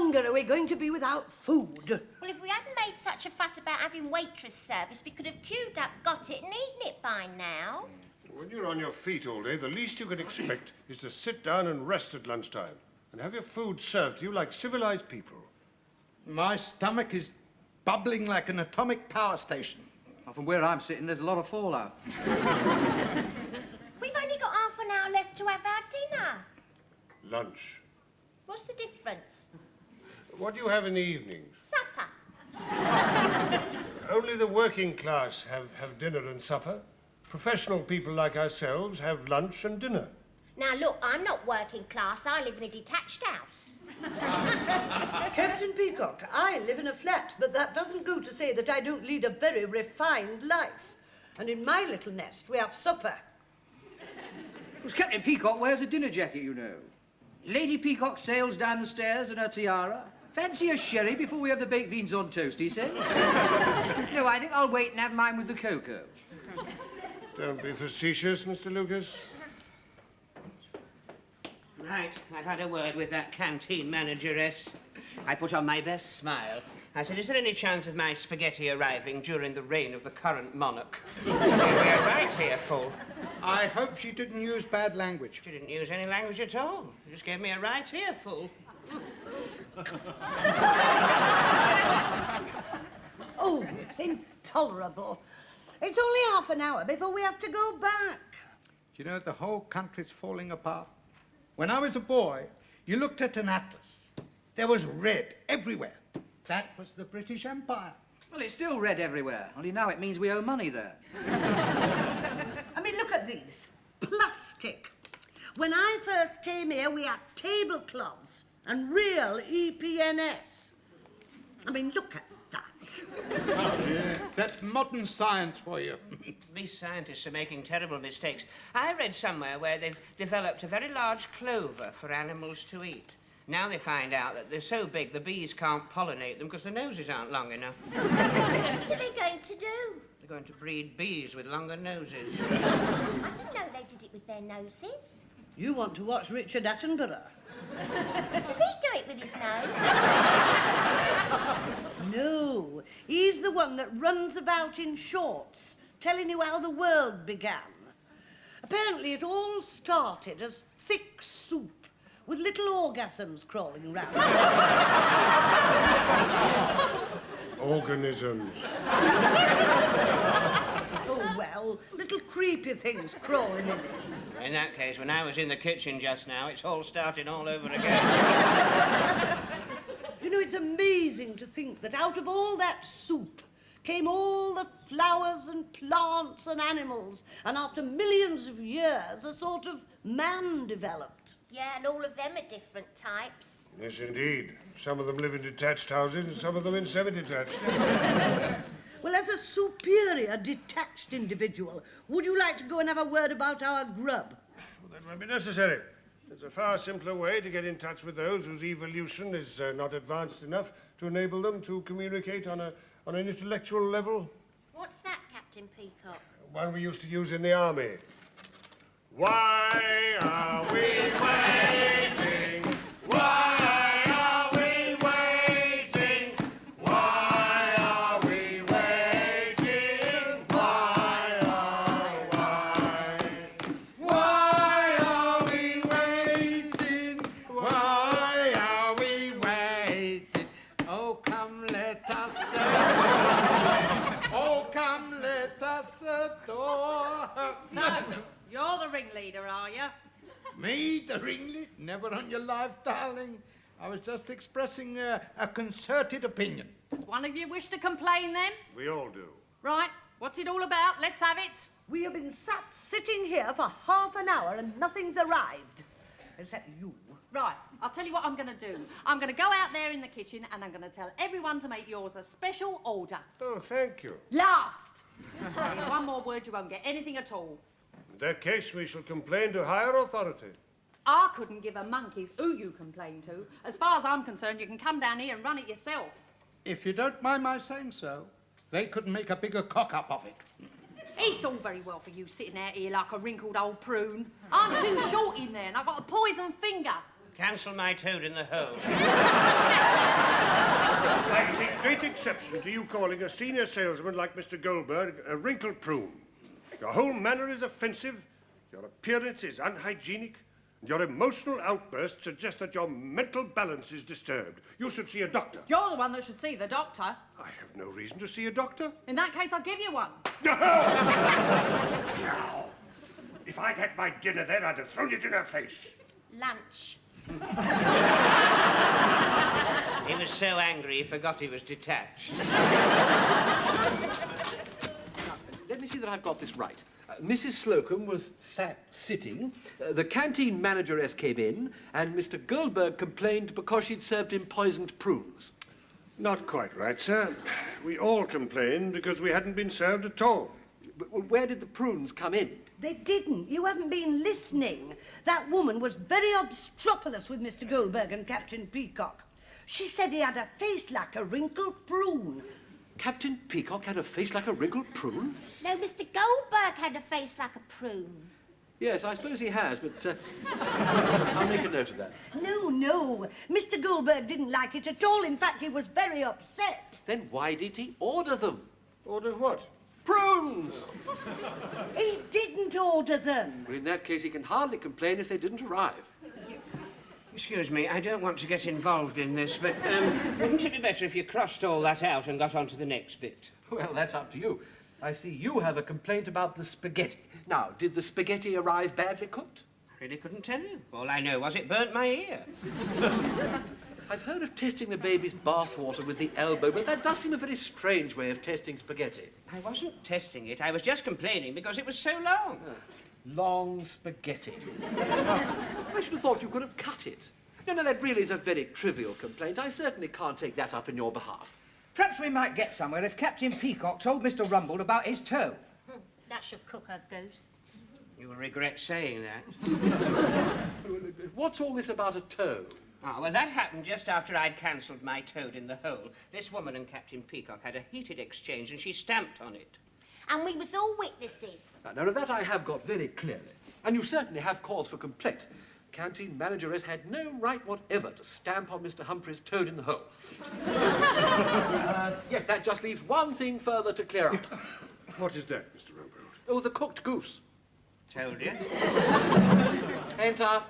longer are we going to be without food? Well, if we hadn't made such a fuss about having waitress service, we could have queued up, got it and eaten it by now. When you're on your feet all day, the least you can expect is to sit down and rest at lunchtime and have your food served to you like civilized people. My stomach is bubbling like an atomic power station. Well, from where I'm sitting, there's a lot of fallout. We've only got half an hour left to have our dinner. Lunch. What's the difference? What do you have in the evenings? Supper. Only the working class have dinner and supper. Professional people like ourselves have lunch and dinner. Now, look, I'm not working class. I live in a detached house. Captain Peacock, I live in a flat, but that doesn't go to say that I don't lead a very refined life. And in my little nest, we have supper. Well, Captain Peacock wears a dinner jacket, you know. Lady Peacock sails down the stairs in her tiara. Fancy a sherry before we have the baked beans on toast, he said. No, I think I'll wait and have mine with the cocoa. Don't be facetious, Mr. Lucas. Right, I've had a word with that canteen manageress. I put on my best smile. I said, is there any chance of my spaghetti arriving during the reign of the current monarch? We're right here, fool. I hope she didn't use bad language. She didn't use any language at all. She just gave me a right here, fool. Oh, it's intolerable. It's only half an hour before we have to go back. You know, the whole country's falling apart. When I was a boy, you looked at an atlas. There was red everywhere. That was the British Empire. Well, it's still red everywhere. Only now it means we owe money there. I mean, look at these. Plastic. When I first came here, we had tablecloths and real EPNS. I mean, look at that. Yeah, that's modern science for you. These scientists are making terrible mistakes. I read somewhere where they've developed a very large clover for animals to eat. Now they find out that they're so big the bees can't pollinate them because their noses aren't long enough. What are they going to do? They're going to breed bees with longer noses. I didn't know they did it with their noses. You want to watch Richard Attenborough? Does he do it with his nose? No, he's the one that runs about in shorts, telling you how the world began. Apparently it all started as thick soup with little orgasms crawling round. Organisms. Oh, well, little creepy things crawling in it. In that case, when I was in the kitchen just now, it's all starting all over again. You know, it's amazing to think that out of all that soup came all the flowers and plants and animals, and after millions of years, a sort of man developed. Yeah, and all of them are different types. Yes, indeed. Some of them live in detached houses and some of them in semi-detached. Well, as a superior detached individual, would you like to go and have a word about our grub? Well, that won't be necessary. There's a far simpler way to get in touch with those whose evolution is not advanced enough to enable them to communicate on an intellectual level. What's that, Captain Peacock? One we used to use in the army. Why are we waiting? Why are we waiting? Why are we waiting? Why Why are we waiting? Why are we waiting? Oh, come let us adore. Oh, come let us adore. So, you're the ringleader, are you? Me, the ringleader? Never on your life, darling. I was just expressing a concerted opinion. Does one of you wish to complain, then? We all do. Right, what's it all about? Let's have it. We have been sitting here for half an hour and nothing's arrived. Except you. Right, I'll tell you what I'm going to do. I'm going to go out there in the kitchen and I'm going to tell everyone to make yours a special order. Oh, thank you. Last! One more word, you won't get anything at all. In that case, we shall complain to higher authority. I couldn't give a monkey's who you complain to. As far as I'm concerned, you can come down here and run it yourself. If you don't mind my saying so, they couldn't make a bigger cock-up of it. It's all very well for you sitting out here like a wrinkled old prune. I'm too short in there and I've got a poison finger. Cancel my toad in the hole. I take great exception to you calling a senior salesman like Mr. Goldberg a wrinkled prune. Your whole manner is offensive, your appearance is unhygienic, and your emotional outbursts suggest that your mental balance is disturbed. You should see a doctor. You're the one that should see the doctor. I have no reason to see a doctor. In that case, I'll give you one. Now, if I'd had my dinner there, I'd have thrown it in her face. Lunch. He was so angry he forgot he was detached. Let me see that I've got this right. Mrs. Slocum was sitting, the canteen manageress came in, and Mr. Goldberg complained because she'd served him poisoned prunes. Not quite right, sir. We all complained because we hadn't been served at all. But where did the prunes come in? They didn't. You haven't been listening. That woman was very obstropolous with Mr. Goldberg and Captain Peacock. She said he had a face like a wrinkled prune. Captain Peacock had a face like a wrinkled prune? No, Mr. Goldberg had a face like a prune. Yes, I suppose he has, but I'll make a note of that. No. Mr. Goldberg didn't like it at all. In fact, he was very upset. Then why did he order them? Order what? Prunes! He didn't order them. Well, in that case, he can hardly complain if they didn't arrive. Excuse me, I don't want to get involved in this, but wouldn't it be better if you crossed all that out and got on to the next bit? Well, that's up to you. I see you have a complaint about the spaghetti. Now, did the spaghetti arrive badly cooked? I really couldn't tell you. All I know was it burnt my ear. I've heard of testing the baby's bathwater with the elbow, but that does seem a very strange way of testing spaghetti. I wasn't testing it. I was just complaining because it was so long. Long spaghetti. I should have thought you could have cut it. No, that really is a very trivial complaint. I certainly can't take that up in your behalf. Perhaps we might get somewhere if Captain Peacock told Mr. Rumbold about his toe. That should cook a goose. You'll regret saying that. What's all this about a toe? Ah, well, that happened just after I'd cancelled my toad in the hole. This woman and Captain Peacock had a heated exchange and she stamped on it. And we was all witnesses. Now, that I have got very clearly. And you certainly have cause for complaint. Canteen manageress had no right whatever to stamp on Mr. Humphrey's toad in the hole. Yes, that just leaves one thing further to clear up. What is that, Mr. Rumbold? Oh, the cooked goose. Told you. Enter.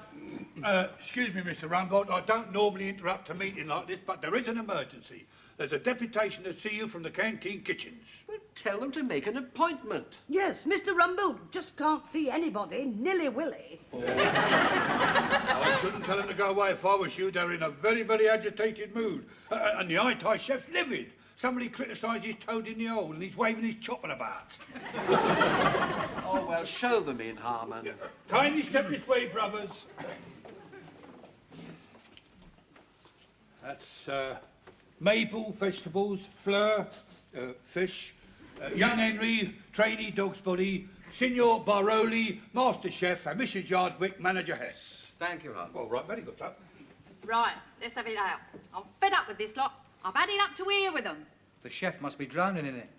Excuse me, Mr. Rumbold. I don't normally interrupt a meeting like this, but there is an emergency. There's a deputation to see you from the canteen kitchens. Well, tell them to make an appointment. Yes, Mr. Rumbold just can't see anybody, nilly-willy. I shouldn't tell them to go away if I was you. They're in a very, very agitated mood. And the Thai chef's livid. Somebody criticised his toad in the hole and he's waving his chopper about. Oh, well, show them in, Harmon. Kindly step this way, brothers. That's Maple, vegetables, Fleur, fish, young Henry, trainee dog's body, Signor Baroli, master chef, and Mrs. Yardwick, manager Hess. Thank you, Harmon. All right, very good, sir. Right, let's have it out. I'm fed up with this lot. I've had it up to here with them. The chef must be drowning in it.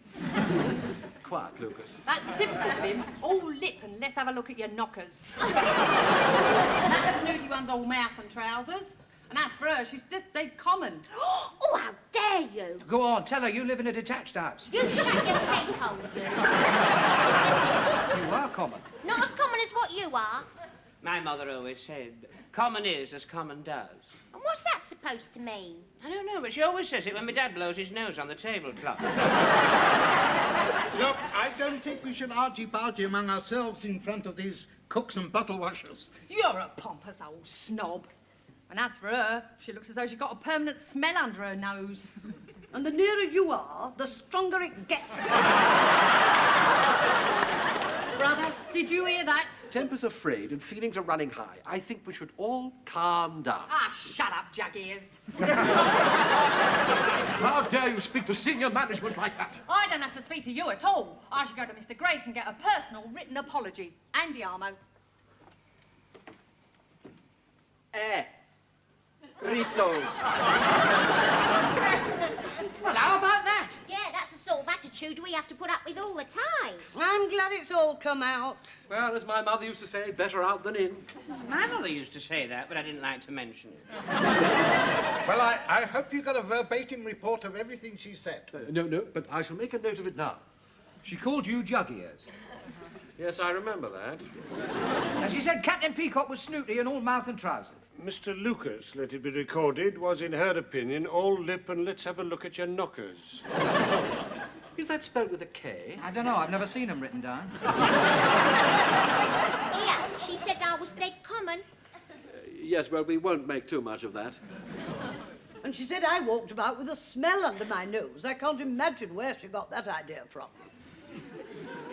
Quiet, Lucas. That's typical of him. All lip and let's have a look at your knockers. That snooty one's all mouth and trousers. And as for her, she's just dead common. Oh, how dare you! Go on, tell her you live in a detached house. You shut your cake hole, you. You are common. Not as common as what you are. My mother always said, common is as common does. And what's that supposed to mean? I don't know, but she always says it when my dad blows his nose on the tablecloth. Look, I don't think we should argy-bargy among ourselves in front of these cooks and bottle washers. You're a pompous old snob. And as for her, she looks as though she's got a permanent smell under her nose. And the nearer you are, the stronger it gets. Brother, did you hear that? Temper's afraid and feelings are running high. I think we should all calm down. Ah, shut up, jug-ears. How dare you speak to senior management like that? I don't have to speak to you at all. I should go to Mr. Grace and get a personal written apology. Andy Armo. Rissoles. Well, how about that? Yeah, that's the sort of attitude attitude we have to put up with all the time. I'm glad it's all come out. Well, as my mother used to say, better out than in. My mother used to say that, but I didn't like to mention it. Well, I hope you got a verbatim report of everything she said. No, but I shall make a note of it now. She called you jug ears. Yes, I remember that. And she said Captain Peacock was snooty and all mouth and trousers. Mr. Lucas, let it be recorded, was in her opinion all lip and let's have a look at your knockers. Is that spelled with a K? I don't know, I've never seen them written down. Here, she said I was dead common. Yes, well, we won't make too much of that. And she said I walked about with a smell under my nose. I can't imagine where she got that idea from.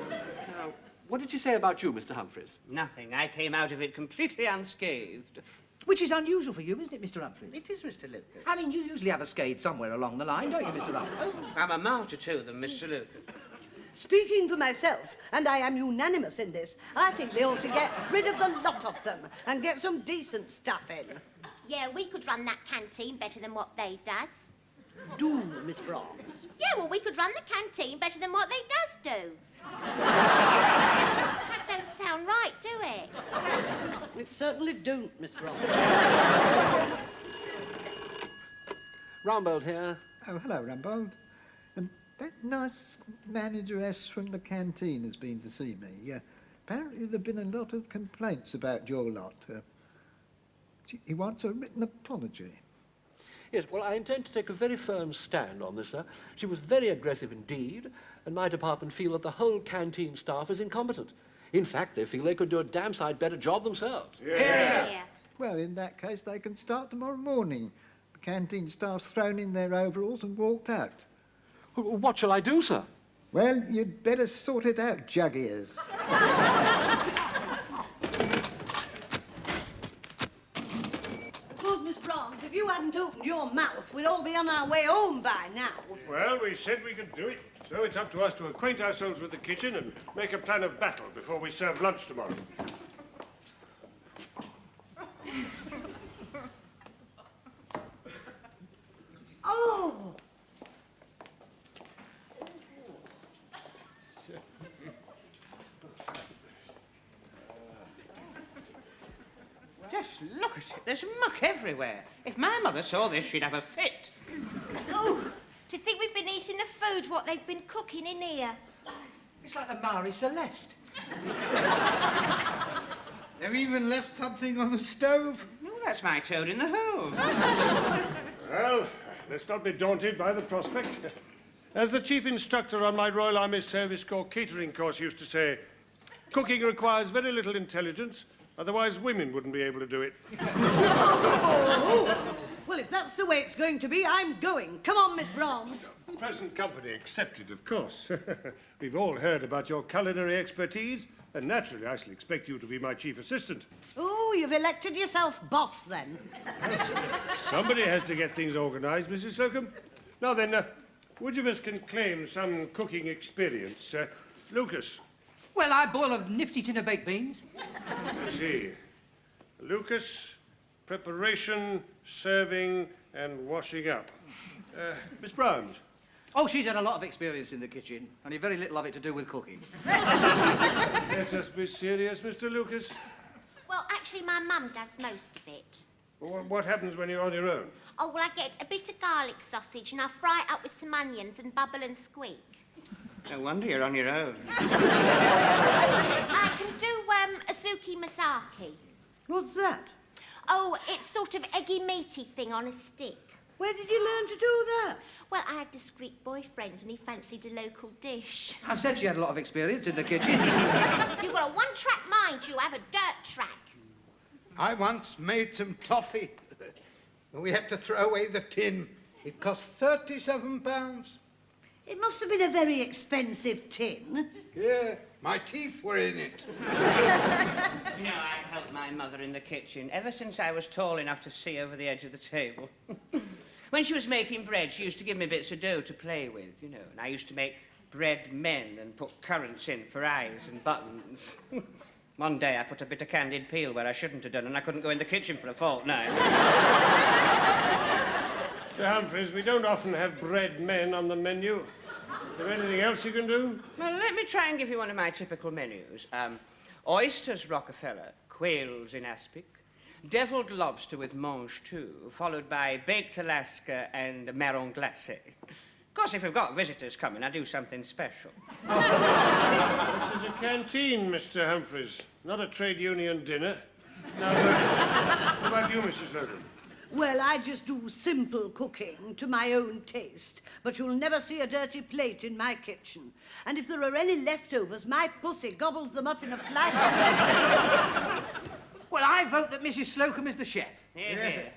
Now, what did she say about you, Mr. Humphreys? Nothing. I came out of it completely unscathed. Which is unusual for you, isn't it, Mr. Humphreys? It is, Mr. Lucas. I mean, you usually have a scathe somewhere along the line, don't you, Mr. Humphreys? I'm a martyr to them, Mr. Lucas. Speaking for myself, and I am unanimous in this, I think they ought to get rid of the lot of them and get some decent stuff in. Yeah, we could run that canteen better than what they does. Do, Miss Brahms. Yeah, well, we could run the canteen better than what they does do. That don't sound right, do it? It certainly don't, Miss Brahms. Rumbold here. Oh, hello, Rumbold. That nice manager S from the canteen has been to see me. Apparently there've been a lot of complaints about your lot. He wants a written apology. Yes, well, I intend to take a very firm stand on this, sir. She was very aggressive indeed, and my department feel that the whole canteen staff is incompetent. In fact, they feel they could do a damn sight better job themselves. Yeah. Well, in that case, they can start tomorrow morning. The canteen staff's thrown in their overalls and walked out. What shall I do, sir? Well, you'd better sort it out, jug ears. Of course, Miss Brahms, if you hadn't opened your mouth, we'd all be on our way home by now. Well, we said we could do it, so it's up to us to acquaint ourselves with the kitchen and make a plan of battle before we serve lunch tomorrow. Oh! Just look at it. There's muck everywhere. If my mother saw this, she'd have a fit. Ooh, to think we've been eating the food what they've been cooking in here. It's like the Marie Celeste. They've even left something on the stove. No, that's my toad in the hole. Well, let's not be daunted by the prospect. As the chief instructor on my Royal Army Service Corps catering course used to say, cooking requires very little intelligence, otherwise women wouldn't be able to do it. Well, if that's the way it's going to be, I'm going. Come on, Miss Brahms. Present company accepted, of course. We've all heard about your culinary expertise, and naturally I shall expect you to be my chief assistant. Oh, you've elected yourself boss, then. Somebody has to get things organised, Mrs. Slocum. Now then, which of us can claim some cooking experience? Lucas. Well, I boil a nifty tin of baked beans. I see. Lucas, preparation, serving, and washing up. Miss Brahms. Oh, she's had a lot of experience in the kitchen, only very little of it to do with cooking. Let us be serious, Mr. Lucas. Well, actually, my mum does most of it. What happens when you're on your own? Oh, well, I get a bit of garlic sausage and I fry it up with some onions and bubble and squeak. No wonder you're on your own. I can do azuki masaki. What's that? Oh, it's sort of eggy meaty thing on a stick. Where did you learn to do that? Well, I had a discreet boyfriend and he fancied a local dish. I said she had a lot of experience in the kitchen. You've got a one-track mind, you have a dirt track. I once made some toffee. We had to throw away the tin. It cost £37. It must have been a very expensive tin. Yeah, my teeth were in it. You know, I've helped my mother in the kitchen ever since I was tall enough to see over the edge of the table. When she was making bread, she used to give me bits of dough to play with, you know, and I used to make bread men and put currants in for eyes and buttons. One day I put a bit of candied peel where I shouldn't have done, and I couldn't go in the kitchen for a fortnight. Sir Humphreys, we don't often have bread men on the menu. Is there anything else you can do? Well, let me try and give you one of my typical menus. Oysters Rockefeller, quails in aspic, deviled lobster with mange tout, followed by baked Alaska and marron glacé. Of course, if we've got visitors coming, I do something special. This is a canteen, Mr. Humphreys, not a trade union dinner. Now, what about you, Mrs. Slocum? Well, I just do simple cooking to my own taste, but you'll never see a dirty plate in my kitchen. And if there are any leftovers, my pussy gobbles them up in a flash. Well, I vote that Mrs. Slocum is the chef. Yeah.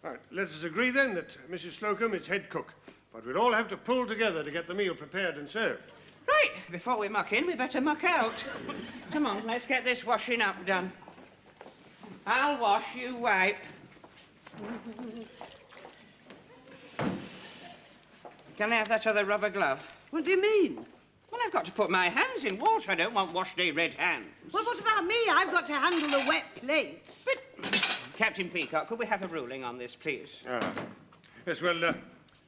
Right, let us agree then that Mrs. Slocum is head cook, but we'd all have to pull together to get the meal prepared and served. Right, before we muck in, we better muck out. Come on, let's get this washing up done. I'll wash, you wipe. Can I have that other rubber glove? What do you mean? Well, I've got to put my hands in water. I don't want wash-day red hands. Well, what about me? I've got to handle the wet plates. Captain Peacock, could we have a ruling on this, please? Yes, well,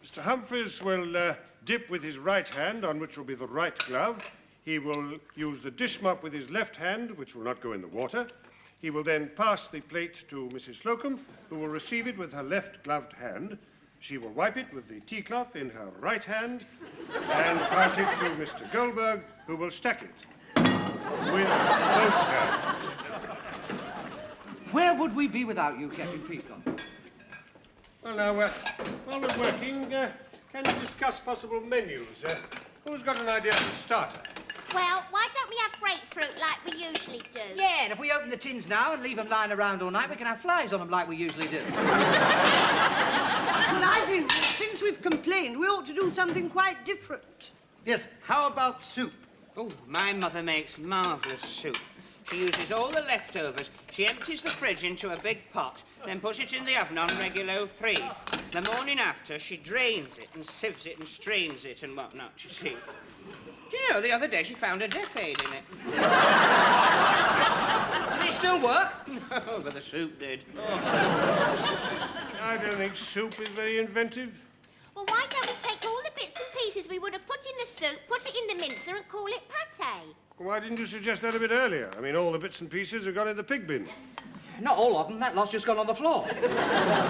Mr. Humphreys will dip with his right hand, on which will be the right glove. He will use the dish mop with his left hand, which will not go in the water. He will then pass the plate to Mrs. Slocum, who will receive it with her left gloved hand. She will wipe it with the tea cloth in her right hand and pass it to Mr. Goldberg, who will stack it with both hands. Where would we be without you, Captain Peacock? Well, now, while we're working, can we discuss possible menus? Who's got an idea for a starter? Well, why don't we have grapefruit like we usually do? Yeah, and if we open the tins now and leave them lying around all night, we can have flies on them like we usually do. Well, I think that since we've complained, we ought to do something quite different. Yes, how about soup? Oh, my mother makes marvellous soup. She uses all the leftovers. She empties the fridge into a big pot, then puts it in the oven on regulo 3. The morning after, she drains it and sieves it and strains it and whatnot, you see. Do you know, the other day she found a death aid in it. Does it still work? No, but the soup did. I don't think soup is very inventive. Well, why don't we take all the bits and pieces we would have put in the soup, put it in the mincer and call it pâté? Why didn't you suggest that a bit earlier? I mean, all the bits and pieces have gone in the pig bin. Not all of them. That lot's just gone on the floor.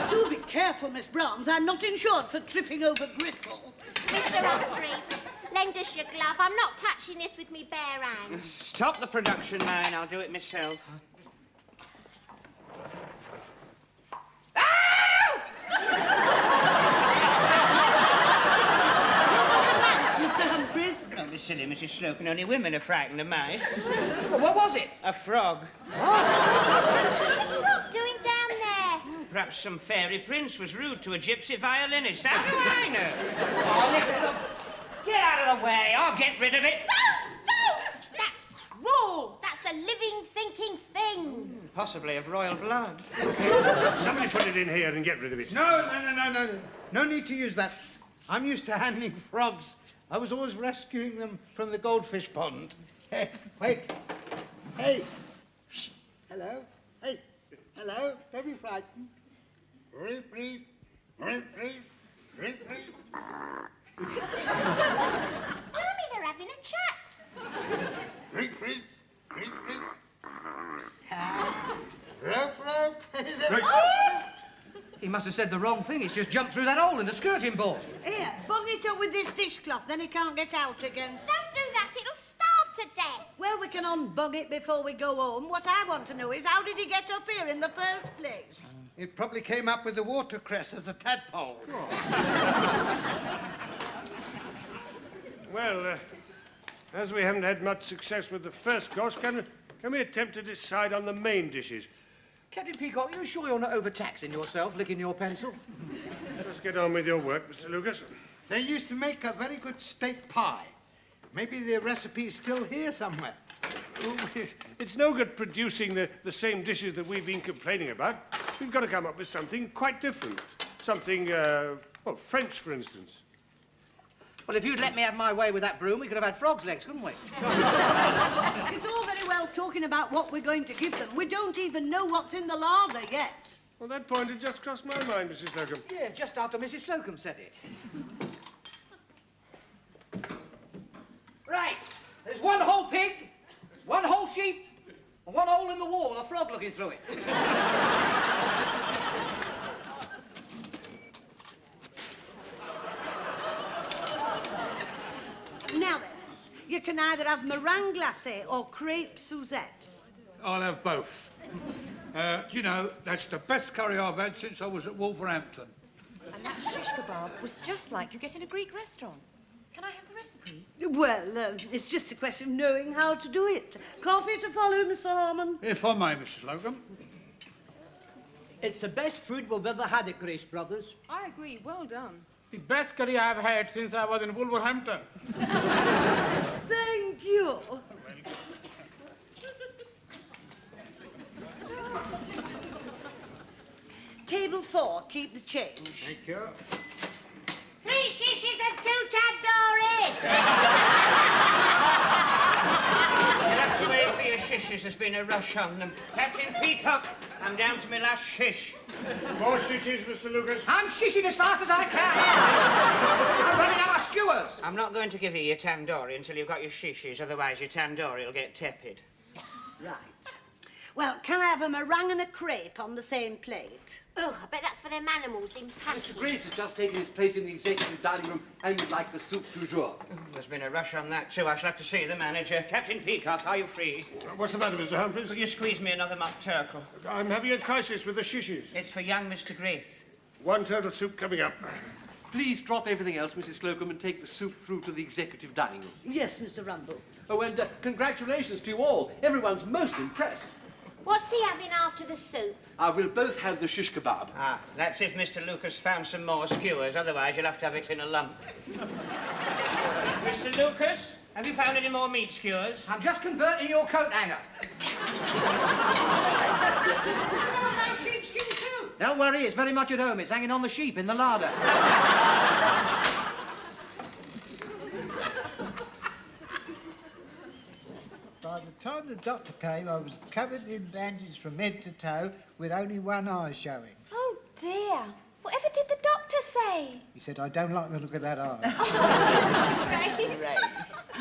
Do be careful, Miss Browns. I'm not insured for tripping over gristle. Mr. Humphreys, lend us your glove. I'm not touching this with me bare hands. Stop the production line. I'll do it myself. Mr. Humphreys? Don't be silly, Mrs. Slocum. Only women are frightened of mice. Well, what was it? A frog. What's the frog doing down there? Perhaps some fairy prince was rude to a gypsy violinist. How do I know? Oh, listen, look. Get out of the way. I'll get rid of it. Don't! That's cruel. That's a living, thinking thing. Possibly of royal blood. Somebody put it in here and get rid of it. No. No need to use that. I'm used to handling frogs. I was always rescuing them from the goldfish pond. Hey, wait. Hey. Shh. Hello. Hey. Hello. Don't be frightened. Reep, reep. Reep, reep. Reep, reep. Tell me they're having a chat. Reep, reep. Reep, reep. Rope, rope. He must have said the wrong thing. He's just jumped through that hole in the skirting board. Here, bung it up with this dishcloth, then he can't get out again. Don't do that. It'll starve to death. Well, we can unbung it before we go home. What I want to know is, how did he get up here in the first place? It probably came up with the watercress as a tadpole. Well, as we haven't had much success with the first course, can we attempt to decide on the main dishes? Captain Peacock, are you sure you're not overtaxing yourself, licking your pencil? Let's get on with your work, Mr. Lucas. They used to make a very good steak pie. Maybe the recipe's still here somewhere. Oh, it's no good producing the same dishes that we've been complaining about. We've got to come up with something quite different. Something, well, French, for instance. Well, if you'd let me have my way with that broom, we could have had frog's legs, couldn't we? It's all very well talking about what we're going to give them. We don't even know what's in the larder yet. Well, that point had just crossed my mind, Mrs. Slocum. Yeah, just after Mrs. Slocum said it. Right. There's one whole pig, one whole sheep, and one hole in the wall with a frog looking through it. Now then, you can either have meringue glacé or crepe Suzette. I'll have both. Do you know, that's the best curry I've had since I was at Wolverhampton. And that shish kebab was just like you get in a Greek restaurant. Can I have the recipe? Well, it's just a question of knowing how to do it. Coffee to follow, Mr. Harmon? If I may, Mrs. Slocum. It's the best food we've ever had at Grace Brothers. I agree. Well done. The best curry I've had since I was in Wolverhampton. Thank you. Table 4, keep the change. Thank you. 3 shishes and 2 tandoori. You'll have to wait for your shishes. There's been a rush on them. Captain Peacock, I'm down to my last shish. More shishes, Mr. Lucas. I'm shishing as fast as I can. I'm running out of skewers. I'm not going to give you your tandoori until you've got your shishes, otherwise your tandoori will get tepid. Right. Well, can I have a meringue and a crepe on the same plate? Oh, I bet that's for them animals in packing. Mr. Grace has just taken his place in the executive dining room and would like the soup du jour. There's been a rush on that too. I shall have to see the manager. Captain Peacock, are you free? What's the matter, Mr. Humphries? Will you squeeze me another mock turtle? I'm having a crisis with the shishes. It's for young Mr. Grace. 1 turtle soup coming up. Please drop everything else, Mrs. Slocum, and take the soup through to the executive dining room. Yes, Mr. Rumble. Oh, and congratulations to you all. Everyone's most impressed. What's he having after the soup? We'll both have the shish kebab. Ah, that's if Mr. Lucas found some more skewers. Otherwise, you'll have to have it in a lump. Mr. Lucas, have you found any more meat skewers? I'm just converting your coat hanger. My sheepskin too. Don't worry, it's very much at home. It's hanging on the sheep in the larder. By the time the doctor came, I was covered in bandages from head to toe with only one eye showing. Oh, dear. Whatever did the doctor say? He said, I don't like the look of that eye.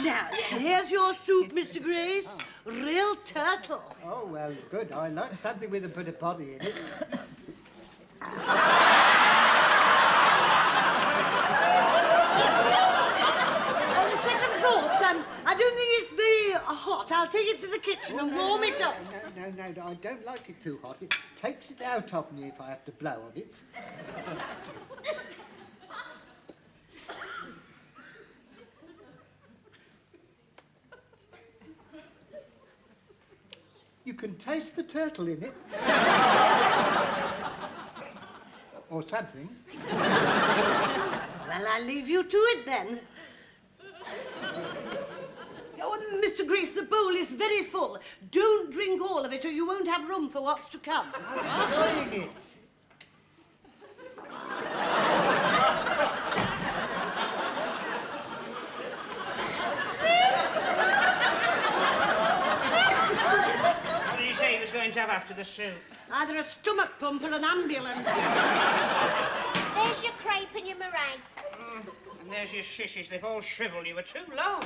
Now, then, here's your soup, Mr. Grace. Real turtle. Oh, well, good. I like something with a bit of body in it. On second thoughts, I don't think it's very hot. I'll take it to the kitchen and warm it up. No, I don't like it too hot. It takes it out of me if I have to blow on it. You can taste the turtle in it. Or something. Well, I'll leave you to it then. Oh, Mr. Grace, the bowl is very full. Don't drink all of it or you won't have room for what's to come. I'm enjoying it. What did he say he was going to have after the soup? Either a stomach pump or an ambulance. There's your crepe and your meringue. And there's your shishes. They've all shriveled. You were too long.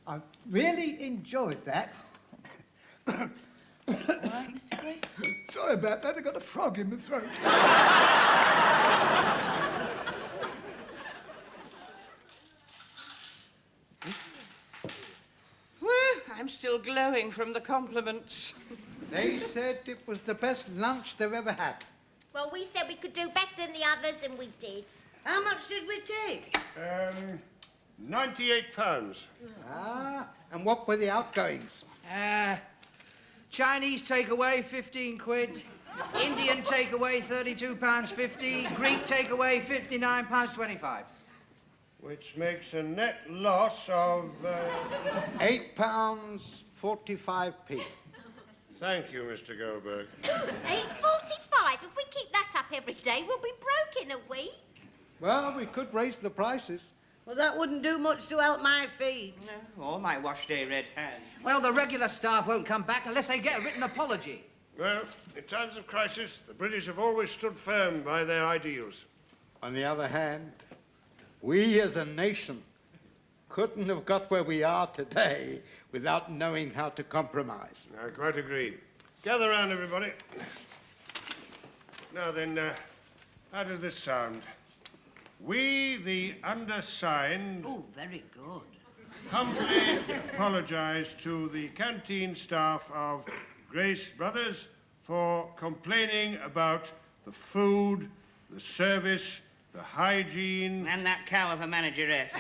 I really enjoyed that. All right, Mr. Grace? Sorry about that, I got a frog in my throat. Well, I'm still glowing from the compliments. They said it was the best lunch they've ever had. Well, we said we could do better than the others, and we did. How much did we take? £98. And what were the outgoings? Chinese takeaway, 15 quid. Indian takeaway, £32.50. Greek takeaway, £59.25. Which makes a net loss of... £8.45p. Thank you, Mr. Goldberg. 8.45. If we keep that up every day, we'll be broke in a week. Well, we could raise the prices. Well, that wouldn't do much to help my feet. No, or my wash-day red hand. Well, the regular staff won't come back unless they get a written apology. Well, in times of crisis, the British have always stood firm by their ideals. On the other hand, we as a nation couldn't have got where we are today without knowing how to compromise. I quite agree. Gather round, everybody. Now then, how does this sound? We, the undersigned... Oh, very good. Humbly apologise to the canteen staff of Grace Brothers for complaining about the food, the service, the hygiene... And that cow of a manageress.